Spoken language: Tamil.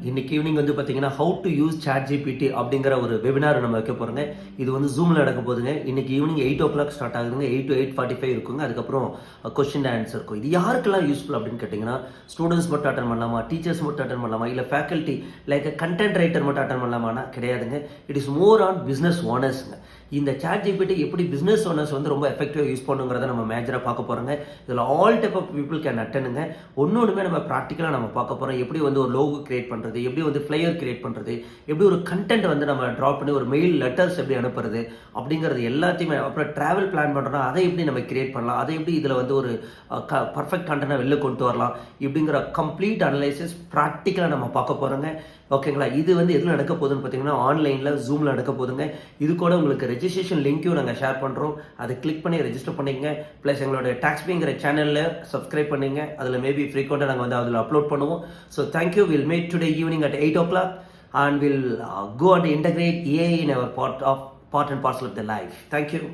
இன்னைக்கு ஈவினிங் வந்து பார்த்தீங்கன்னா how to use chat GPT அப்படிங்கிற ஒரு வெபினார் நம்ம வைக்க போகிறோங்க. இது வந்து ஜூமில் நடக்க போகுதுங்க. இன்னைக்கு ஈவினிங் 8 o'clock ஸ்டார்ட் ஆகுதுங்க. 8 to 8:45 இருக்குங்க. அதுக்கப்புறம் கொஸ்டின் ஆன்சர் இருக்கும். இது யாருக்கெல்லாம் யூஸ்ஃபுல் அப்படின்னு கேட்டிங்கன்னா, ஸ்டூடெண்ட்ஸ் மட்டும் அட்டன் பண்ணலாமா, டீச்சர்ஸ் மட்டும் அட்டன் பண்ணலாமா, இல்லை ஃபேக்கல்ட்டி லைக் கண்டென்ட் ரைட்டர் மட்டும் அட்டன் பண்ணலாமானா கிடையாதுங்க. It is more on business ஓனர்ஸுங்க. இந்த சாட் ஜிபிடி எப்படி பிஸ்னஸ் ஓனர்ஸ் வந்து ரொம்ப எஃபெக்டிவாக யூஸ் பண்ணுங்கிறத நம்ம மேஜராக பார்க்க போகிறோங்க. இதில் all type of people can அட்டனுங்க. ஒன்றுமே நம்ம ப்ராக்டிக்கலாக நம்ம பார்க்க போகிறோம். எப்படி வந்து ஒரு லோகோ கிரியேட் பண்ணுறது, எப்படி வந்து ஃப்ளையர் கிரியேட் பண்ணுறது, எப்படி ஒரு கண்டென்ட் வந்து நம்ம ட்ராப் பண்ணி ஒரு மெயில் லெட்டர்ஸ் எப்படி அனுப்புறது அப்படிங்கிறது எல்லாத்தையுமே. அப்புறம் ட்ராவல் பிளான் பண்ணுறோன்னா அதை எப்படி நம்ம கிரியேட் பண்ணலாம், அதை எப்படி இதில் வந்து ஒரு பர்ஃபெக்ட் கண்டென்ட்டை வெளில கொண்டு வரலாம் இப்படிங்கிற கம்ப்ளீட் அனலைசிஸ் ப்ராக்டிக்கலாக நம்ம பார்க்க போகிறோங்க. ஓகேங்களா? இது வந்து எதில் நடக்க போகுதுன்னு பார்த்தீங்கன்னா ஆன்லைனில் ஜூமில் நடக்க போகுதுங்க. இது கூட உங்களுக்கு ரெஜிஸ்ட்ரேஷன் லிங்க்கையும் நாங்கள் ஷேர் பண்ணுறோம். அதை கிளிக் பண்ணி ரெஜிஸ்டர் பண்ணிக்கங்க. ப்ளஸ் எங்களோட டாக்ஸ்பிங்கிற சேனலில் சப்ஸ்கிரைப் பண்ணிங்க. அதில் மேபி ஃப்ரீக்வெண்ட்டாக நாங்கள் வந்து அதில் அப்லோட் பண்ணுவோம். So thank you. Will meet today evening at 8 o'clock and we'll go and integrate AI in our part and parcel of the life. Thank you.